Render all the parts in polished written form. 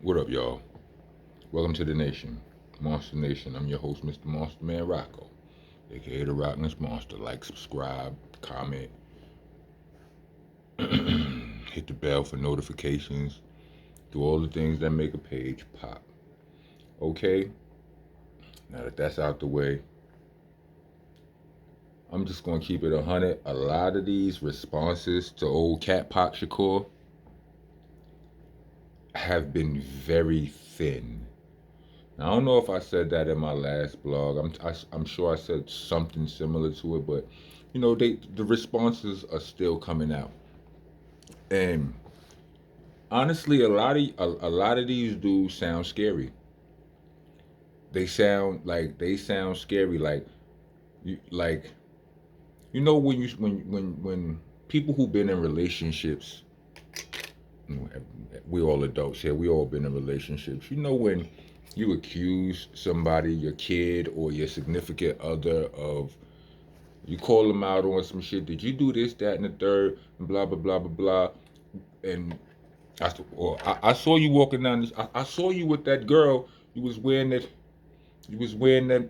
What up, y'all? Welcome to the nation, Monster Nation. I'm your host, Mr. Monster Man Rocco, aka the Rockness Monster. Like, subscribe, comment, hit the bell for notifications, do all the things that make a page pop. Okay, now that that's out the way, I'm just gonna keep it 100. A lot of these responses to old Kat-Pac Shakur have been very thin. Now, I don't know if I said that in my last blog. I'm sure I said something similar to it, but the responses are still coming out. And honestly, a lot of these dudes sound scary. They sound scary. Like when people who've been in relationships, we all adults here. We all been in relationships. When you accuse somebody, your kid or your significant other, of, you call them out on some shit. Did you do this, that, and the third, and blah blah blah blah blah. And I saw you walking down this. I saw you with that girl. You was wearing that. You was wearing that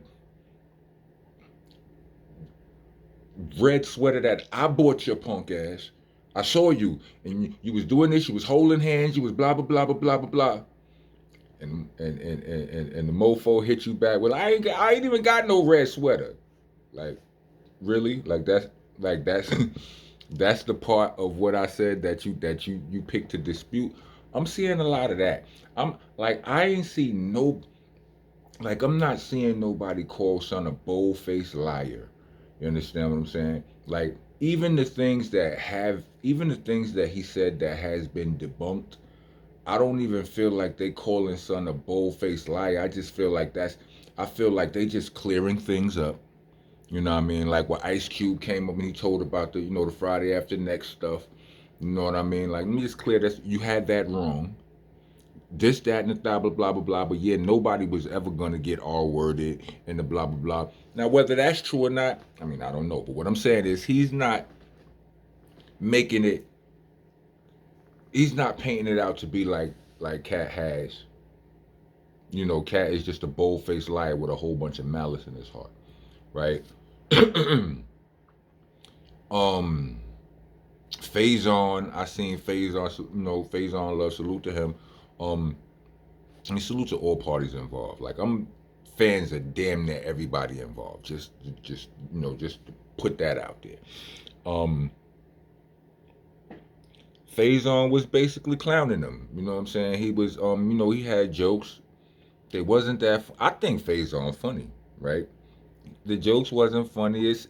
red sweater that I bought your punk ass. I saw you, and you was doing this. You was holding hands. You was blah blah blah blah blah blah blah. And the mofo hit you back. Well, I ain't even got no red sweater. Like, really? That's that's the part of what I said that you picked to dispute. I'm seeing a lot of that. I ain't see no, I'm not seeing nobody call son a bold faced liar. You understand what I'm saying? Like, even the things that he said that has been debunked, I don't even feel like they calling son a bold faced liar. I feel like they just clearing things up. You know what I mean? Like when Ice Cube came up and he told about the Friday After Next stuff. You know what I mean? Like, let me just clear this. You had that wrong. This, that, and the blah, blah, blah, blah, blah. But yeah, nobody was ever going to get R worded and the blah, blah, blah. Now, whether that's true or not, I mean, I don't know. But what I'm saying is he's not making it, he's not painting it out to be like Kat has. Kat is just a bold faced liar with a whole bunch of malice in his heart, right? um, Faison, I seen Faison, Faison love, salute to him. Um, I mean, salute to all parties involved. Like, I'm fans of damn near everybody involved. Just to put that out there. Um, Faison was basically clowning him. You know what I'm saying? He was, he had jokes. They wasn't that. I think Faison funny, right? The jokes wasn't funny. It's.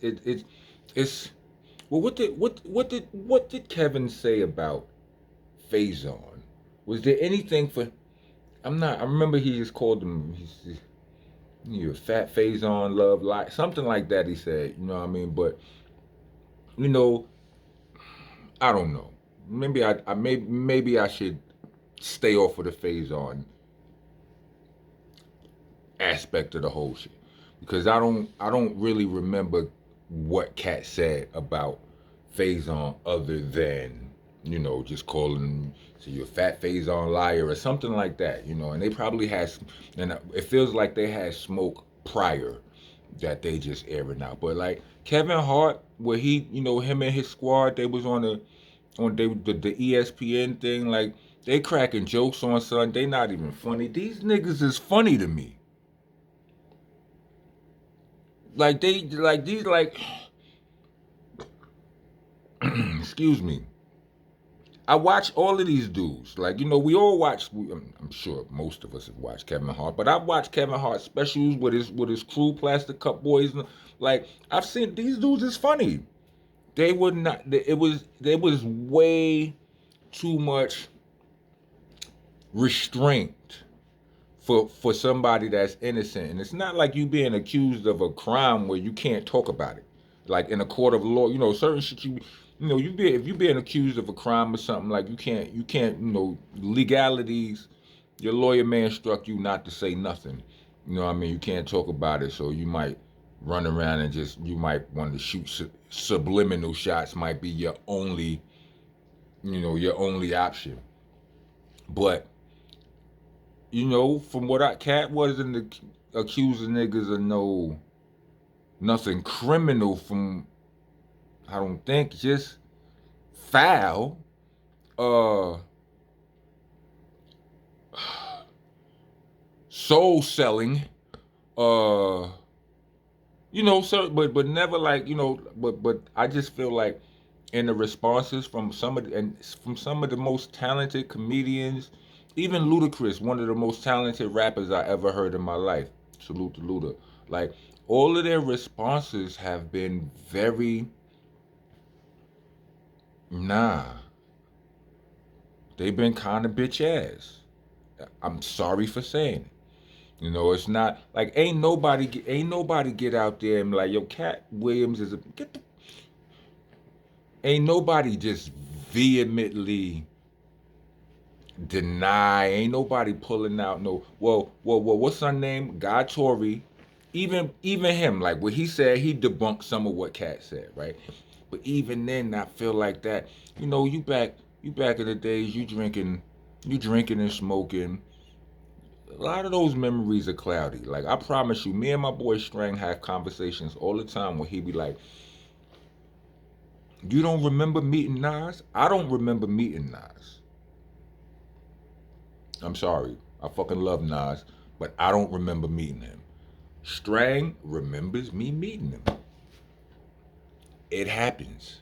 Well, what did Kevin say about Faison? Was there anything for? I'm not. I remember he just called him. He's a fat Faison, love, like something like that. He said. You know what I mean? But you know, I don't know. Maybe I should stay off of the Faison aspect of the whole shit, because I don't really remember what Kat said about Faison other than just calling him, so you're a fat Faison liar or something like that. And they probably had and it feels like they had smoke prior that they just airing out. But like Kevin Hart, where him and his squad, they was the ESPN thing, like they cracking jokes on son. They not even funny. These niggas is funny to me. Like they like these like excuse me. I watch all of these dudes. Like, we all watch. I'm sure most of us have watched Kevin Hart, but I've watched Kevin Hart specials with his crew, Plastic Cup Boys. Like, I've seen these dudes is funny. They would not. There was way too much restraint for somebody that's innocent, and it's not like you being accused of a crime where you can't talk about it. Like in a court of law, certain shit if you being accused of a crime or something, like you can't legalities. Your lawyer may instruct you not to say nothing. You know what I mean? You can't talk about it, so you might run around and you might want to shoot subliminal shots. Might be your only option. But from what Kat wasn't accusing niggas of nothing criminal from, I don't think, just foul. Uh, Soul selling. Uh, so but never like but I just feel like in the responses from some of the most talented comedians, even Ludacris, one of the most talented rappers I ever heard in my life. Salute to Luda. Like all of their responses have been very nah. They've been kind of bitch ass. I'm sorry for saying it. It's not like ain't nobody get out there and be like, yo, Cat Williams is a get the ain't nobody just vehemently deny. Ain't nobody pulling out no. Well. What's her name? Guy Tory. Even him, like what he said, he debunked some of what Cat said, right? But even then, I feel like that. You back in the days, you drinking and smoking. A lot of those memories are cloudy. Like I promise you, me and my boy Strang have conversations all the time where he be like, "You don't remember meeting Nas? I don't remember meeting Nas. I'm sorry. I fucking love Nas, but I don't remember meeting him. Strang remembers me meeting him. It happens.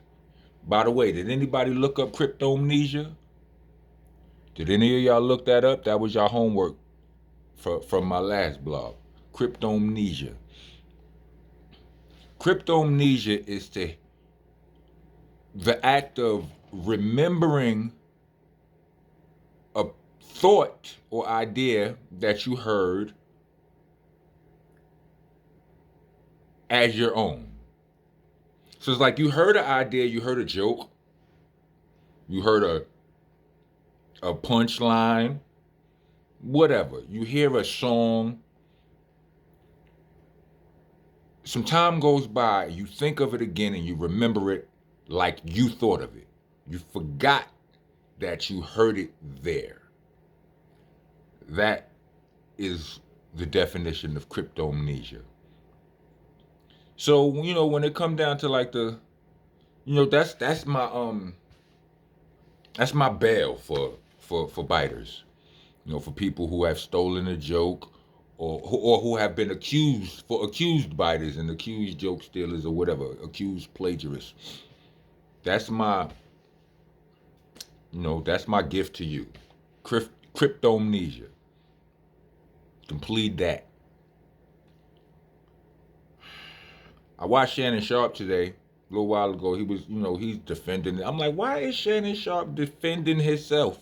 By the way, did anybody look up cryptomnesia? Did any of y'all look that up? That was your homework from my last blog. Cryptomnesia. Cryptomnesia is the act of remembering a thought or idea that you heard as your own. So it's like you heard an idea, you heard a joke, you heard a punchline, whatever. You hear a song. Some time goes by, you think of it again, and you remember it like you thought of it. You forgot that you heard it there. That is the definition of cryptomnesia. So when it come down to like that's my bail for biters. For people who have stolen a joke or who have been accused biters and accused joke stealers or whatever, accused plagiarists. That's my that's my gift to you. Cryptomnesia. Complete that. I watched Shannon Sharp today, a little while ago. He was, he's defending it. I'm like, why is Shannon Sharp defending himself?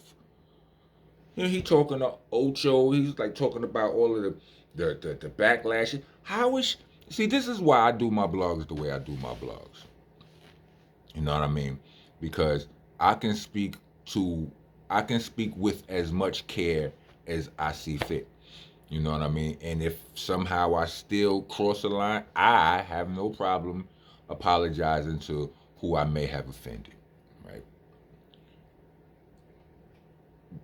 He talking to Ocho. He's like talking about all of the backlash. How is see? This is why I do my blogs the way I do my blogs. You know what I mean? Because I can speak to, I can speak with as much care as I see fit. You know what I mean? And if somehow I still cross the line, I have no problem apologizing to who I may have offended. Right?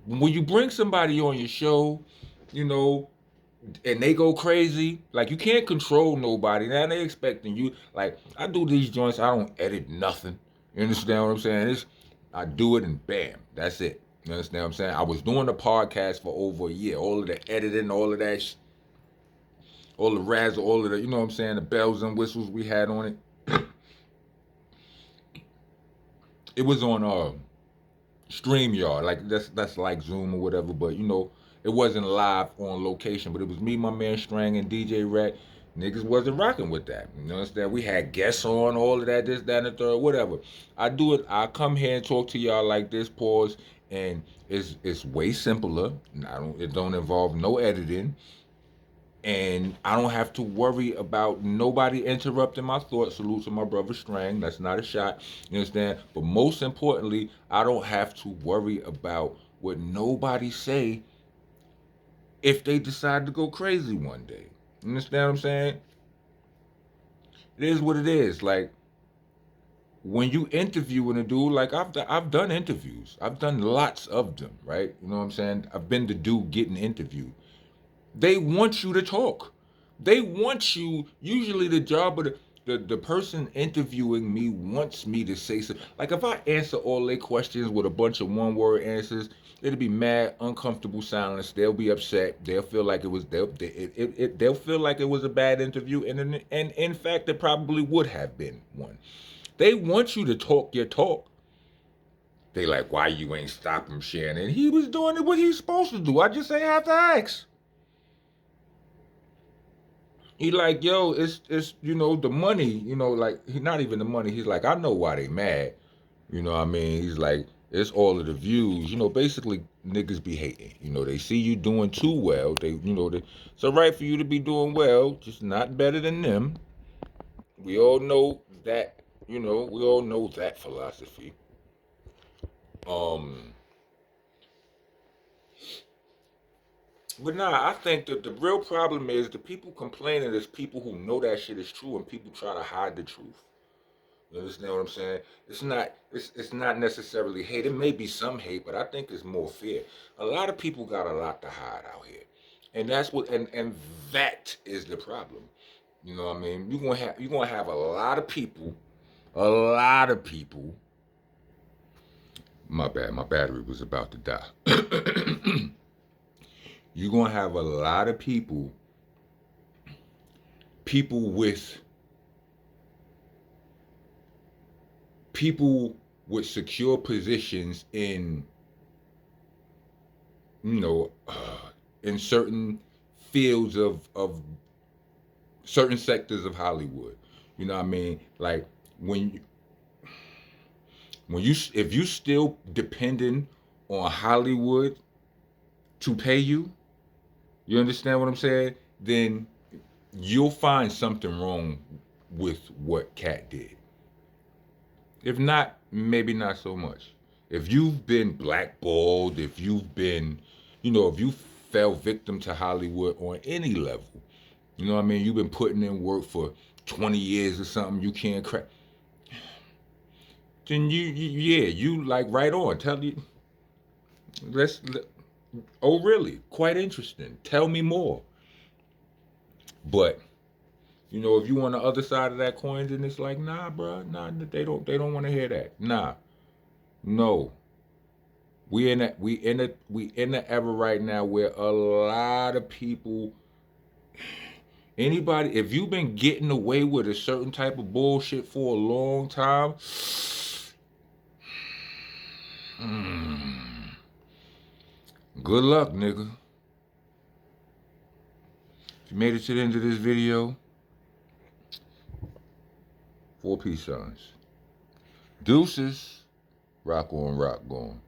When you bring somebody on your show, you know, and they go crazy, like you can't control nobody. Now they expecting you. Like I do these joints, I don't edit nothing. You understand what I'm saying? I do it and bam, that's it. You understand what I'm saying? I was doing the podcast for over a year. All of the editing, all of that, all the razzle, all of the, you know what I'm saying, the bells and whistles we had on it. It was on StreamYard, like that's like Zoom or whatever, but it wasn't live on location, but it was me, my man Strang, and DJ Rack. Niggas wasn't rocking with that. You understand? We had guests on, all of that, this, that, and the third, whatever. I do it. I come here and talk to y'all like this, pause, and it's way simpler. It don't involve no editing, and I don't have to worry about nobody interrupting my thoughts. Salute to my brother Strang. That's not a shot. You understand? But most importantly, I don't have to worry about what nobody say if they decide to go crazy one day. You understand what I'm saying? It is what it is. Like, when you interviewing a dude, like I've done interviews. I've done lots of them, right? You know what I'm saying? I've been the dude getting interviewed. They want you to talk. They want you. Usually, the job of the person interviewing me wants me to say something. Like if I answer all their questions with a bunch of one word answers, it'll be mad, uncomfortable silence. They'll be upset. They'll feel like it was they'll feel like it was a bad interview, and in fact, it probably would have been one. They want you to talk your talk. They like, why you ain't stop him, Shannon? He was doing what he's supposed to do. I just ain't have to ask. He like, yo, it's the money, like he not even the money. He's like, I know why they mad. You know what I mean? He's like, it's all of the views. Basically niggas be hating. They see you doing too well. It's all right for you to be doing well, just not better than them. We all know that, we all know that philosophy. Um But nah, I think that the real problem is the people complaining is people who know that shit is true and people try to hide the truth. You understand what I'm saying? It's not necessarily hate. It may be some hate, but I think it's more fear. A lot of people got a lot to hide out here. And that's what and that is the problem. You know what I mean? You're gonna have a lot of people. My bad, my battery was about to die. You're gonna have a lot of people with people with secure positions you know in certain fields of certain sectors of Hollywood. You know what I mean? Like when if you still depending on Hollywood to pay you, you understand what I'm saying? Then you'll find something wrong with what Kat did. If not, maybe not so much. If you've been blackballed, if you've been, if you fell victim to Hollywood on any level, you know what I mean? You've been putting in work for 20 years or something, you can't crack. Then yeah, you like right on. Tell you, let's, oh, really? Quite interesting. Tell me more. But, if you on the other side of that coin, then it's like, nah, bro, nah, they don't want to hear that. Nah, no. We in the era right now where a lot of people, anybody, if you've been getting away with a certain type of bullshit for a long time, good luck, nigga. If you made it to the end of this video, 4 peace signs. Deuces, rock on, rock gone.